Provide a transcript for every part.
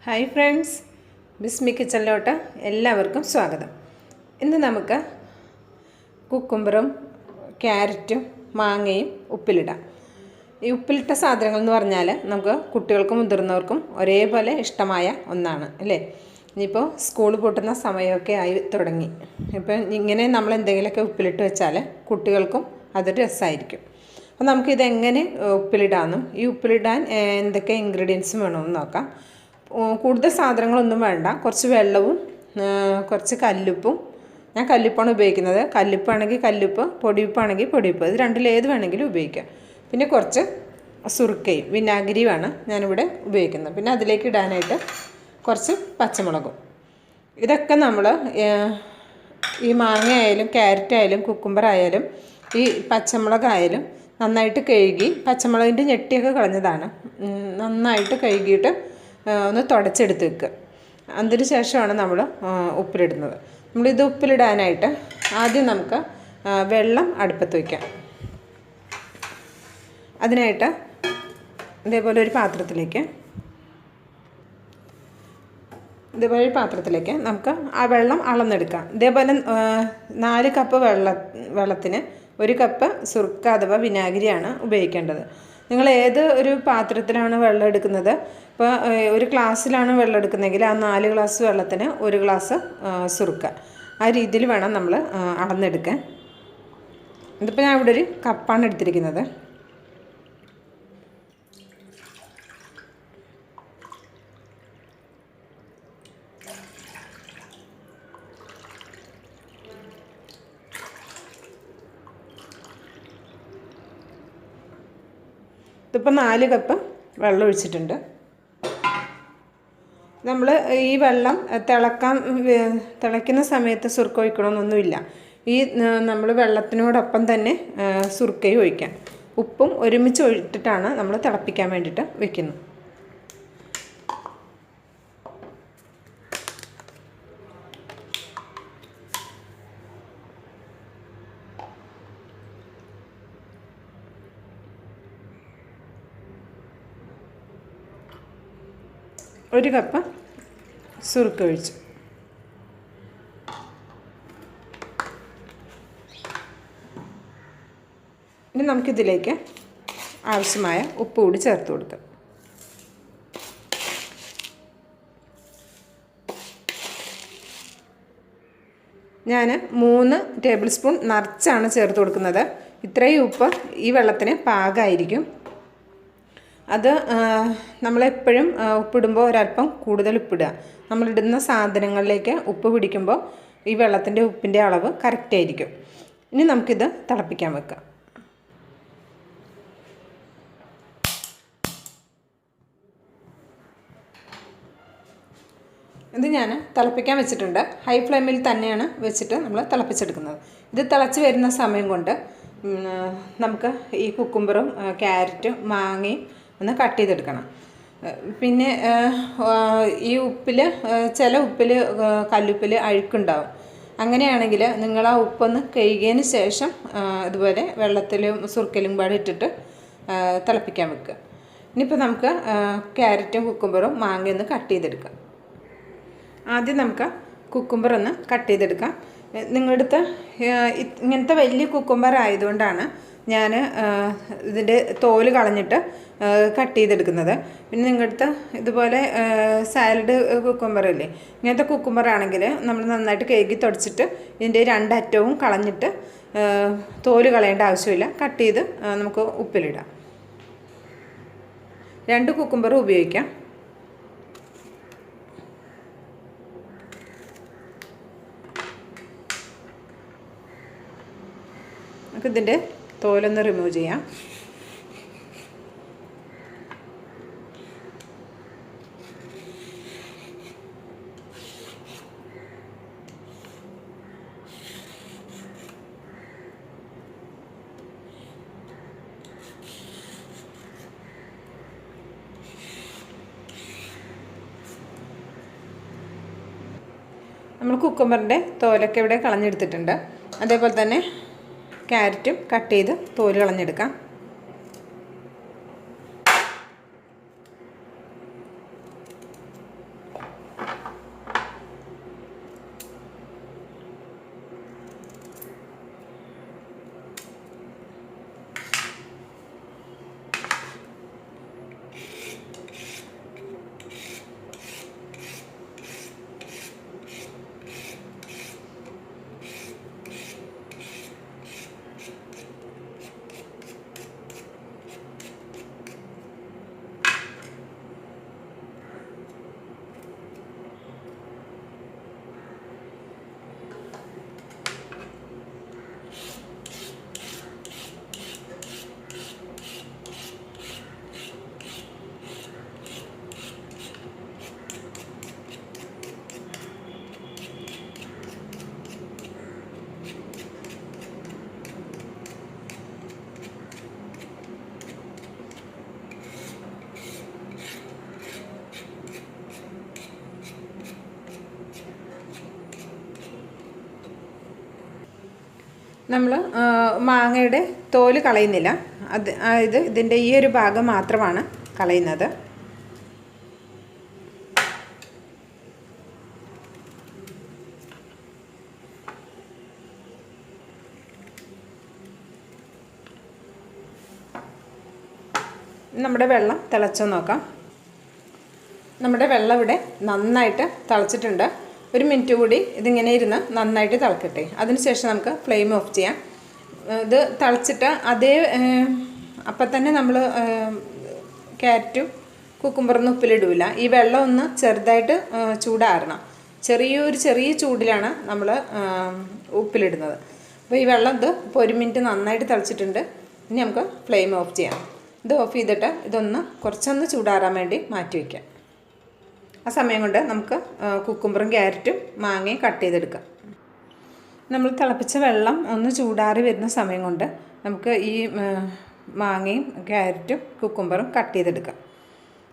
Hi friends, ബിസ്മി കിച്ചണിലോട്ട് എല്ലാവർക്കും സ്വാഗതം. ഇന്ന് നമുക്ക് കുക്കുംബറും ക്യാരറ്റും മാങ്ങയും ഉപ്പിലിടാം. ഈ ഉപ്പിലിട്ട സാധനങ്ങൾ എന്ന് പറഞ്ഞാൽ നമുക്ക് കുട്ടികൾക്കും മുതിർന്നവർക്കും ഒരേപോലെ ഇഷ്ടമായ ഒന്നാണ് അല്ലേ. ഇനിയിപ്പോൾ സ്കൂൾ പൂട്ടുന്ന സമയമൊക്കെ ആയി തുടങ്ങി. ഇപ്പം ഇങ്ങനെ നമ്മൾ എന്തെങ്കിലുമൊക്കെ ഉപ്പിലിട്ട് വെച്ചാൽ കുട്ടികൾക്കും അതൊരു രസമായിരിക്കും. അപ്പോൾ നമുക്കിതെങ്ങനെ ഉപ്പിലിടാമെന്നും ഈ ഉപ്പിലിടാൻ എന്തൊക്കെ ഇൻഗ്രീഡിയൻസും വേണമെന്ന് നോക്കാം. കൂടുതൽ സാധനങ്ങളൊന്നും വേണ്ട. കുറച്ച് വെള്ളവും കുറച്ച് കല്ലുപ്പും. ഞാൻ കല്ലുപ്പാണ് ഉപയോഗിക്കുന്നത്. കല്ലുപ്പാണെങ്കിൽ കല്ലുപ്പ്, പൊടിയുപ്പാണെങ്കിൽ പൊടിയുപ്പ്, ഇത് രണ്ടിലേത് വേണമെങ്കിലും ഉപയോഗിക്കാം. പിന്നെ കുറച്ച് സുറുക്കയും വിനാഗിരിയുമാണ് ഞാനിവിടെ ഉപയോഗിക്കുന്നത്. പിന്നെ അതിലേക്ക് ഇടാനായിട്ട് കുറച്ച് പച്ചമുളകും. ഇതൊക്കെ നമ്മൾ ഈ മാങ്ങ ആയാലും ക്യാരറ്റ് ആയാലും കുക്കുംബർ ആയാലും ഈ പച്ചമുളകായാലും നന്നായിട്ട് കഴുകി, പച്ചമുളകിൻ്റെ ഞെട്ടിയൊക്കെ കളഞ്ഞതാണ്, നന്നായിട്ട് കഴുകിയിട്ട് ഒന്ന് തുടച്ചെടുത്ത് വെക്കുക. അതിന് ശേഷമാണ് നമ്മൾ ഉപ്പിലിടുന്നത്. നമ്മളിത് ഉപ്പിലിടാനായിട്ട് ആദ്യം നമുക്ക് വെള്ളം അടുപ്പത്ത് വയ്ക്കാം. അതിനായിട്ട് ഇതേപോലെ ഒരു പാത്രത്തിലേക്ക് നമുക്ക് ആ വെള്ളം അളന്നെടുക്കാം. ഇതേപോലെ 4 കപ്പ് വെള്ളത്തിന് 1 കപ്പ് സുർക്ക അഥവാ വിനാഗിരിയാണ് ഉപയോഗിക്കേണ്ടത്. നിങ്ങൾ ഏത് ഒരു പാത്രത്തിലാണ് വെള്ളം എടുക്കുന്നത്, ഇപ്പോൾ ഒരു ഗ്ലാസ്സിലാണ് വെള്ളം എടുക്കുന്നതെങ്കിൽ ആ 4 ഗ്ലാസ് വെള്ളത്തിന് 1 ഗ്ലാസ് സുർക്ക, ആ രീതിയിൽ വേണം നമ്മൾ അളന്നെടുക്കാൻ. ഇതിപ്പോൾ ഞാൻ ഇവിടെ ഒരു കപ്പാണ് എടുത്തിരിക്കുന്നത്. ഇതിപ്പോൾ 4 കപ്പ് വെള്ളം ഒഴിച്ചിട്ടുണ്ട്. നമ്മൾ ഈ വെള്ളം തിളയ്ക്കുന്ന സമയത്ത് സുർക്ക ഒഴിക്കണമെന്നൊന്നുമില്ല. ഈ നമ്മൾ വെള്ളത്തിനോടൊപ്പം തന്നെ സുർക്കയും ഒഴിക്കാം. ഉപ്പും ഒരുമിച്ച് ഒഴിച്ചിട്ടാണ് നമ്മൾ തിളപ്പിക്കാൻ വേണ്ടിയിട്ട് വെക്കുന്നത്. ഒരു കപ്പ് സുറുക്ക ഒഴിച്ചു. ഇനി നമുക്കിതിലേക്ക് ആവശ്യമായ ഉപ്പ് കൂടി ചേർത്ത് കൊടുക്കാം. ഞാൻ 3 ടേബിൾ സ്പൂൺ നിറച്ചാണ് ചേർത്ത് കൊടുക്കുന്നത്. ഇത്രയും ഉപ്പ് ഈ വെള്ളത്തിന് പാകമായിരിക്കും. അത് നമ്മളെപ്പോഴും ഉപ്പിടുമ്പോൾ ഒരല്പം കൂടുതൽ ഉപ്പിടുക. നമ്മളിടുന്ന സാധനങ്ങളിലേക്ക് ഉപ്പ് പിടിക്കുമ്പോൾ ഈ വെള്ളത്തിൻ്റെ ഉപ്പിൻ്റെ അളവ് കറക്റ്റായിരിക്കും. ഇനി നമുക്കിത് തിളപ്പിക്കാൻ വെക്കാം. ഇത് ഞാൻ തിളപ്പിക്കാൻ വെച്ചിട്ടുണ്ട്. ഹൈ ഫ്ലെയിമിൽ തന്നെയാണ് വെച്ചിട്ട് നമ്മൾ തിളപ്പിച്ചെടുക്കുന്നത്. ഇത് തിളച്ച് വരുന്ന സമയം കൊണ്ട് നമുക്ക് ഈ കുക്കുംബറും ക്യാരറ്റും മാങ്ങയും ഒന്ന് കട്ട് ചെയ്തെടുക്കണം. പിന്നെ ഈ ഉപ്പിൽ ചില ഉപ്പിൽ കല്ലുപ്പിൽ അഴുക്കുണ്ടാവും. അങ്ങനെയാണെങ്കിൽ നിങ്ങൾ ആ ഉപ്പൊന്ന് കഴുകിയതിന് ശേഷം ഇതുപോലെ വെള്ളത്തിലും സുർക്കയിലും പാടെ ഇട്ടിട്ട് തിളപ്പിക്കാൻ വെക്കുക. ഇനിയിപ്പോൾ നമുക്ക് ക്യാരറ്റും കുക്കുംബറും മാങ്ങയും ഒന്ന് കട്ട് ചെയ്തെടുക്കാം. ആദ്യം നമുക്ക് കുക്കുംബർ ഒന്ന് കട്ട് ചെയ്തെടുക്കാം. നിങ്ങളുടെ അടുത്ത് ഇങ്ങനത്തെ വലിയ കുക്കുംബർ ആയതുകൊണ്ടാണ് ഞാൻ ഇതിൻ്റെ തോല് കളഞ്ഞിട്ട് കട്ട് ചെയ്തെടുക്കുന്നത്. പിന്നെ നിങ്ങളുടെ അടുത്ത് ഇതുപോലെ സാലഡ് കുക്കുംബറില്ലേ, ഇങ്ങനത്തെ കുക്കുംബറാണെങ്കിൽ നമ്മൾ നന്നായിട്ട് കഴുകി തുടച്ചിട്ട് ഇതിൻ്റെ 2 അറ്റവും കളഞ്ഞിട്ട് തോല് കളയേണ്ട ആവശ്യമില്ല. കട്ട് ചെയ്ത് നമുക്ക് ഉപ്പിലിടാം. 2 കുക്കുംബറും ഉപയോഗിക്കാം. നമുക്കിതിൻ്റെ തോലൊന്ന് റിമൂവ് ചെയ്യാം. നമ്മൾ കുക്കുംബറിൻ്റെ തോലൊക്കെ ഇവിടെ കളഞ്ഞെടുത്തിട്ടുണ്ട്. അതേപോലെ തന്നെ ക്യാരറ്റും കട്ട് ചെയ്ത് തോല് കളഞ്ഞെടുക്കാം. നമ്മൾ മാങ്ങയുടെ തോല് കളയുന്നില്ല, ഇതിൻ്റെ ഈ ഒരു ഭാഗം മാത്രമാണ് കളയുന്നത്. നമ്മുടെ വെള്ളം തിളച്ചോ നോക്കാം. നമ്മുടെ വെള്ളം ഇവിടെ നന്നായിട്ട് തിളച്ചിട്ടുണ്ട്. 1 മിനിറ്റ് കൂടി ഇതിങ്ങനെ ഇരുന്ന് നന്നായിട്ട് തിളക്കട്ടെ. അതിനുശേഷം നമുക്ക് ഫ്ലെയിം ഓഫ് ചെയ്യാം. ഇത് തിളച്ചിട്ട് അപ്പം തന്നെ നമ്മൾ ക്യാരറ്റും കുക്കുംബറൊന്നും ഉപ്പിലിടില്ല. ഈ വെള്ളം ഒന്ന് ചെറുതായിട്ട് ചൂടാറണം. ചെറിയ ചൂടിലാണ് നമ്മൾ ഉപ്പിലിടുന്നത്. അപ്പോൾ ഈ വെള്ളം ഇപ്പോൾ 1 മിനിറ്റ് നന്നായിട്ട് തിളച്ചിട്ടുണ്ട്. ഇനി നമുക്ക് ഫ്ലെയിം ഓഫ് ചെയ്യാം. ഇത് ഓഫ് ചെയ്തിട്ട് കുറച്ചൊന്ന് ചൂടാറാൻ വേണ്ടി മാറ്റി വയ്ക്കാം. ആ സമയം കൊണ്ട് നമുക്ക് കുക്കുംബറും ക്യാരറ്റും മാങ്ങയും കട്ട് ചെയ്തെടുക്കാം. നമ്മൾ തിളപ്പിച്ച വെള്ളം ഒന്ന് ചൂടാറി വരുന്ന സമയം കൊണ്ട് നമുക്ക് ഈ മാങ്ങയും ക്യാരറ്റും കുക്കുംബറും കട്ട് ചെയ്തെടുക്കാം.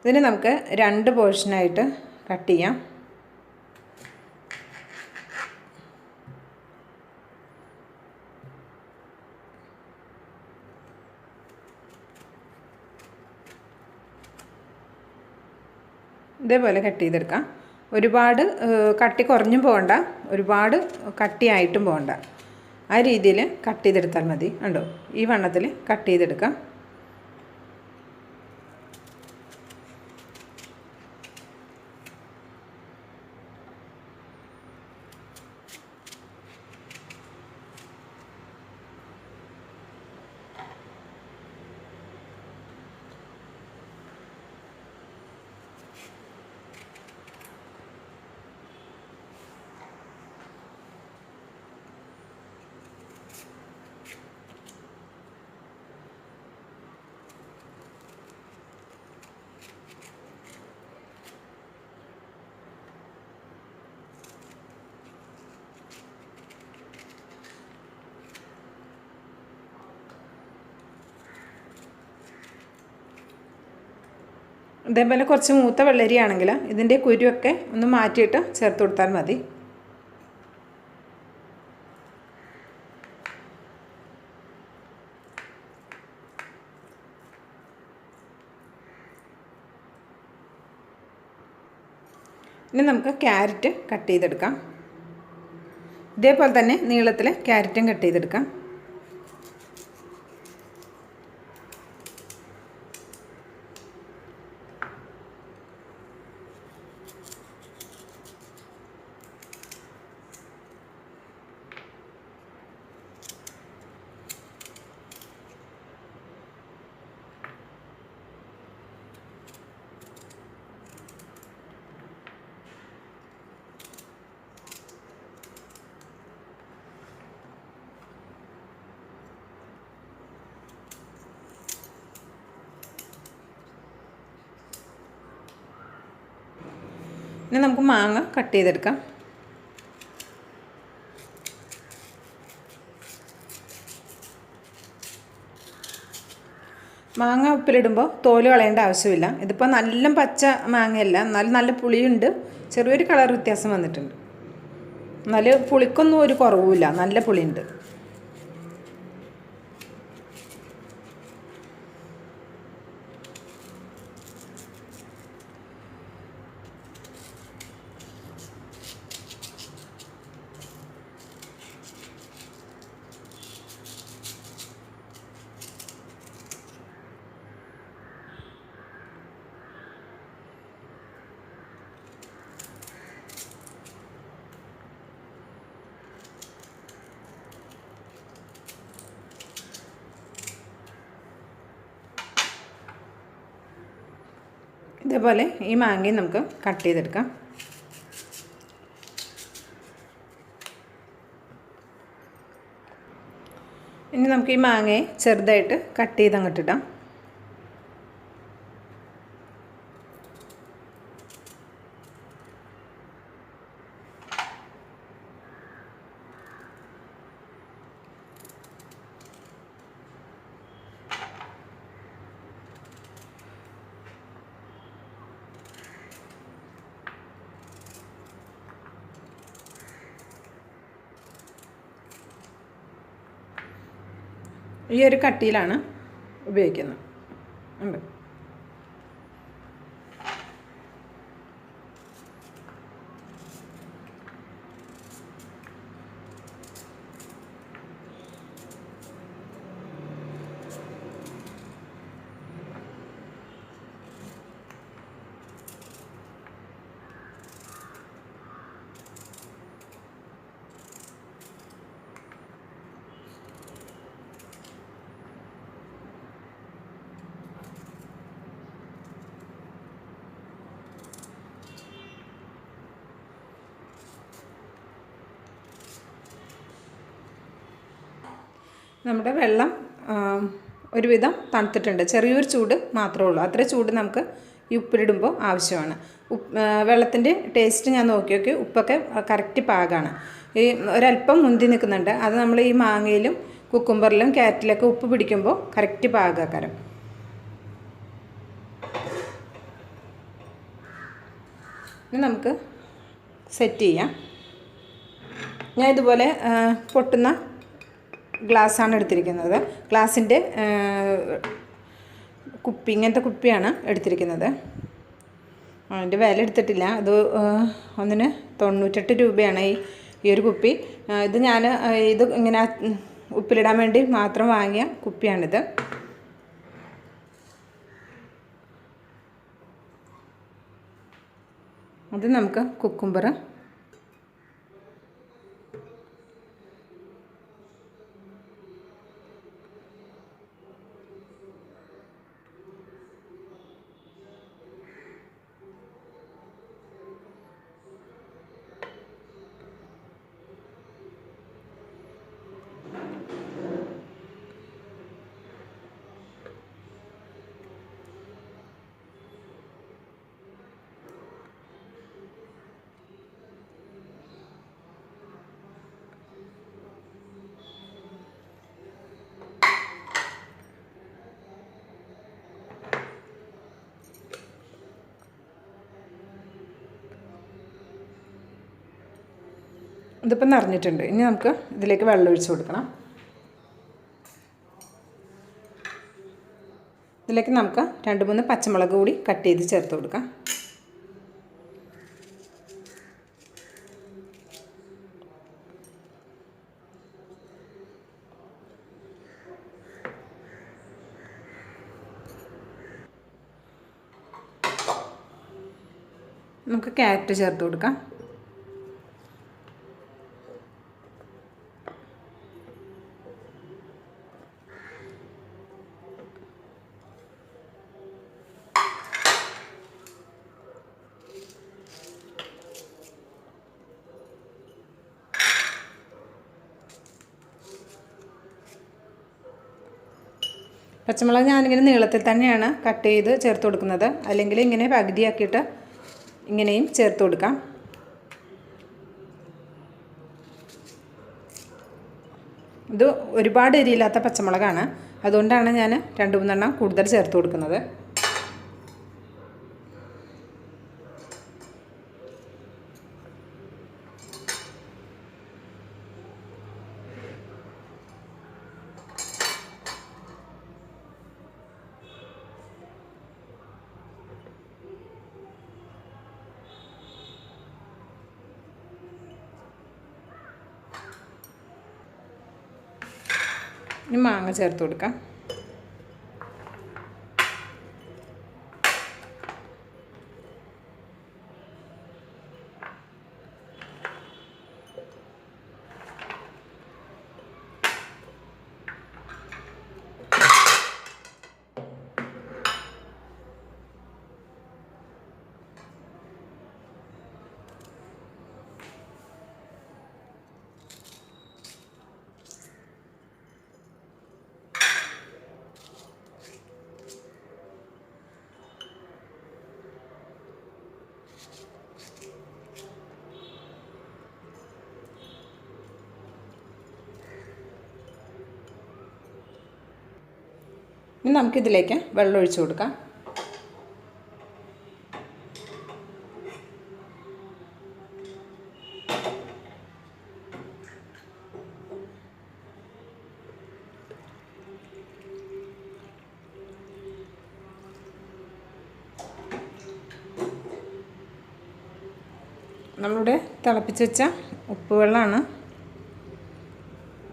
ഇതിന് നമുക്ക് 2 പോർഷനായിട്ട് കട്ട് ചെയ്യാം. ഇതേപോലെ കട്ട് ചെയ്തെടുക്കാം. ഒരുപാട് കട്ടി കുറഞ്ഞും പോകണ്ട, ഒരുപാട് കട്ടിയായിട്ടും പോകണ്ട. ആ രീതിയിൽ കട്ട് ചെയ്തെടുത്താൽ മതി. കണ്ടോ, ഈ വണ്ണത്തിൽ കട്ട് ചെയ്തെടുക്കാം. ഇതേപോലെ കുറച്ച് മൂത്ത വെള്ളരിയാണെങ്കിൽ ഇതിൻ്റെ കുരുവൊക്കെ ഒന്ന് മാറ്റിയിട്ട് ചേർത്ത് കൊടുത്താൽ മതി. ഇനി നമുക്ക് ക്യാരറ്റ് കട്ട് ചെയ്തെടുക്കാം. ഇതേപോലെ തന്നെ നീളത്തിൽ ക്യാരറ്റും കട്ട് ചെയ്തെടുക്കാം. ഇനി നമുക്ക് മാങ്ങ കട്ട് ചെയ്തെടുക്കാം. മാങ്ങ ഉപ്പിലിടുമ്പോൾ തോല് കളയേണ്ട ആവശ്യമില്ല. ഇതിപ്പോൾ നല്ല പച്ച മാങ്ങയല്ല, എന്നാലും നല്ല പുളിയുണ്ട്. ചെറിയൊരു കളർ വ്യത്യാസം വന്നിട്ടുണ്ട്. എന്നാലും പുളിക്കൊന്നും ഒരു കുറവുമില്ല, നല്ല പുളിയുണ്ട്. ഇതേപോലെ ഈ മാങ്ങയും നമുക്ക് കട്ട് ചെയ്തെടുക്കാം. ഇനി നമുക്ക് ഈ മാങ്ങയെ ചെറുതായിട്ട് കട്ട് ചെയ്ത് അങ്ങോട്ടിടാം. ഈ ഒരു കട്ടിയിലാണ് ഉപയോഗിക്കുന്നത്. ഉണ്ട്. നമ്മുടെ വെള്ളം ഒരുവിധം തണുത്തിട്ടുണ്ട്. ചെറിയൊരു ചൂട് മാത്രമേ ഉള്ളൂ. അത്ര ചൂട് നമുക്ക് ഈ ഉപ്പിലിടുമ്പോൾ ആവശ്യമാണ്. വെള്ളത്തിൻ്റെ ടേസ്റ്റ് ഞാൻ നോക്കി ഉപ്പൊക്കെ കറക്റ്റ് പാകമാണ്. ഈ ഒരല്പം മുന്തി നിൽക്കുന്നുണ്ട്. അത് നമ്മൾ ഈ മാങ്ങയിലും കുക്കുംബറിലും ക്യാരറ്റിലൊക്കെ ഉപ്പ് പിടിക്കുമ്പോൾ കറക്റ്റ് പാകക്കാരം. ഇനി നമുക്ക് സെറ്റ് ചെയ്യാം. ഞാൻ ഇതുപോലെ പൊട്ടുന്ന ഗ്ലാസ്സാണ് എടുത്തിരിക്കുന്നത്. ഗ്ലാസിൻ്റെ കുപ്പി, ഇങ്ങനത്തെ കുപ്പിയാണ് എടുത്തിരിക്കുന്നത്. അതിൻ്റെ വില എടുത്തിട്ടില്ല. അത് ഒന്നിന് 98 രൂപയാണ് ഈ ഒരു കുപ്പി. ഇത് ഇത് ഇങ്ങനെ ഉപ്പിലിടാൻ വേണ്ടി മാത്രം വാങ്ങിയ കുപ്പിയാണിത്. അത് നമുക്ക് കുക്കുംബർ ഇതിപ്പോൾ നിറഞ്ഞിട്ടുണ്ട്. ഇനി നമുക്ക് ഇതിലേക്ക് വെള്ളം ഒഴിച്ച് കൊടുക്കണം. ഇതിലേക്ക് നമുക്ക് 2-3 പച്ചമുളക് കൂടി കട്ട് ചെയ്ത് ചേർത്ത് കൊടുക്കാം. നമുക്ക് ക്യാരറ്റ് ചേർത്ത് കൊടുക്കാം. പച്ചമുളക് ഞാനിങ്ങനെ നീളത്തിൽ തന്നെയാണ് കട്ട് ചെയ്ത് ചേർത്ത് കൊടുക്കുന്നത്. അല്ലെങ്കിൽ ഇങ്ങനെ പകുതിയാക്കിയിട്ട് ഇങ്ങനെയും ചേർത്ത് കൊടുക്കാം. ഇത് ഒരുപാട് എരിയില്ലാത്ത പച്ചമുളകാണ്. അതുകൊണ്ടാണ് ഞാൻ 2-3 എണ്ണം കൂടുതൽ ചേർത്ത് കൊടുക്കുന്നത്. ഇനി മാങ്ങ ചേർത്ത് കൊടുക്കാം. ഇനി നമുക്കിതിലേക്ക് വെള്ളം ഒഴിച്ച് കൊടുക്കാം. നമ്മളിവിടെ തിളപ്പിച്ച് വെച്ച ഉപ്പ് വെള്ളമാണ്.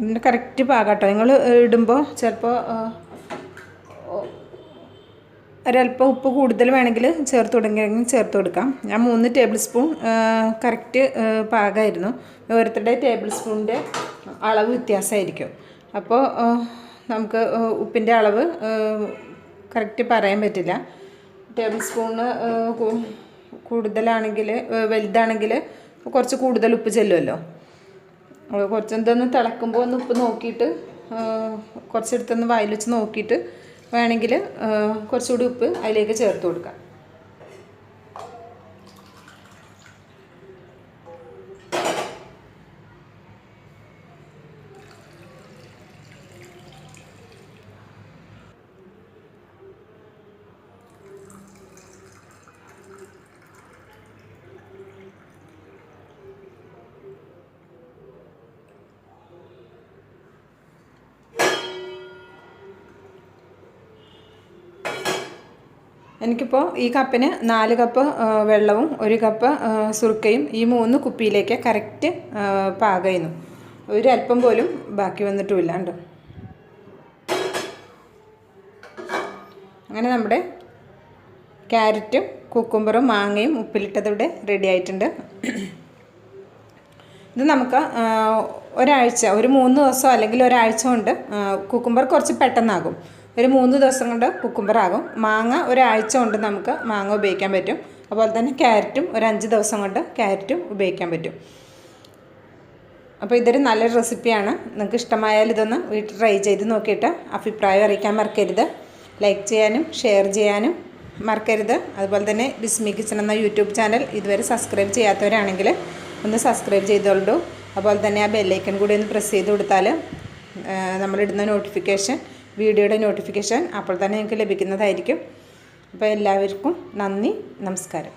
ഇതിൻ്റെ കറക്റ്റ് പാകാട്ടോ. നിങ്ങൾ ഇടുമ്പോൾ ചിലപ്പോൾ ഒരല്പം ഉപ്പ് കൂടുതൽ വേണമെങ്കിൽ ചേർത്ത് കൊടുക്കുകയാണെങ്കിൽ ചേർത്ത് കൊടുക്കാം. ഞാൻ 3 ടേബിൾ സ്പൂൺ കറക്റ്റ് പാകമായിരുന്നു. ഓരോരുത്തരുടെ ടേബിൾ സ്പൂണിൻ്റെ അളവ് വ്യത്യാസമായിരിക്കും. അപ്പോൾ നമുക്ക് ഉപ്പിൻ്റെ അളവ് കറക്റ്റ് പറയാൻ പറ്റില്ല. ടേബിൾ സ്പൂണ് കൂടുതലാണെങ്കിൽ വലുതാണെങ്കിൽ കുറച്ച് കൂടുതൽ ഉപ്പ് ചെല്ലുമല്ലോ. കുറച്ച് എന്തൊന്ന് തിളക്കുമ്പോൾ ഒന്ന് ഉപ്പ് നോക്കിയിട്ട് കുറച്ചെടുത്തൊന്ന് വായിൽ വെച്ച് നോക്കിയിട്ട് വേണമെങ്കിൽ കുറച്ചുകൂടി ഉപ്പ് അതിലേക്ക് ചേർത്ത് കൊടുക്കാം. എനിക്കിപ്പോൾ ഈ കപ്പിന് 4 കപ്പ് വെള്ളവും 1 കപ്പ് സുർക്കയും ഈ 3 കുപ്പിയിലേക്ക് കറക്റ്റ് പാകമായിരുന്നു. ഒരല്പം പോലും ബാക്കി വന്നിട്ടുമില്ല. കണ്ടോ? അങ്ങനെ നമ്മുടെ ക്യാരറ്റും കുക്കുംബറും മാങ്ങയും ഉപ്പിലിട്ടതിവിടെ റെഡി ആയിട്ടുണ്ട്. ഇത് നമുക്ക് ഒരാഴ്ച, ഒരു 3 ദിവസം അല്ലെങ്കിൽ ഒരാഴ്ച കൊണ്ട് കുക്കുംബർ കുറച്ച് പെട്ടെന്നാകും. ഒരു 3 ദിവസം കൊണ്ട് കുക്കുംബറാകും. മാങ്ങ ഒരാഴ്ച കൊണ്ട് നമുക്ക് മാങ്ങ ഉപയോഗിക്കാൻ പറ്റും. അതുപോലെ തന്നെ ക്യാരറ്റും ഒരു 5 ദിവസം കൊണ്ട് ക്യാരറ്റും ഉപയോഗിക്കാൻ പറ്റും. അപ്പോൾ ഇതൊരു നല്ലൊരു റെസിപ്പിയാണ്. നിങ്ങൾക്ക് ഇഷ്ടമായാൽ ഇതൊന്ന് വീട്ടിൽ ട്രൈ ചെയ്ത് നോക്കിയിട്ട് അഭിപ്രായം അറിയിക്കാൻ മറക്കരുത്. ലൈക്ക് ചെയ്യാനും ഷെയർ ചെയ്യാനും മറക്കരുത്. അതുപോലെ തന്നെ ബിസ്മി കിച്ചൺ എന്ന യൂട്യൂബ് ചാനൽ ഇതുവരെ സബ്സ്ക്രൈബ് ചെയ്യാത്തവരാണെങ്കിൽ ഒന്ന് സബ്സ്ക്രൈബ് ചെയ്തോളൂ. അതുപോലെ തന്നെ ആ ബെല്ലൈക്കൺ കൂടി ഒന്ന് പ്രസ് ചെയ്ത് കൊടുത്താൽ നമ്മളിടുന്ന വീഡിയോയുടെ നോട്ടിഫിക്കേഷൻ അപ്പോൾ തന്നെ നിങ്ങൾക്ക് ലഭിക്കുന്നതായിരിക്കും. അപ്പോൾ എല്ലാവർക്കും നന്ദി, നമസ്കാരം.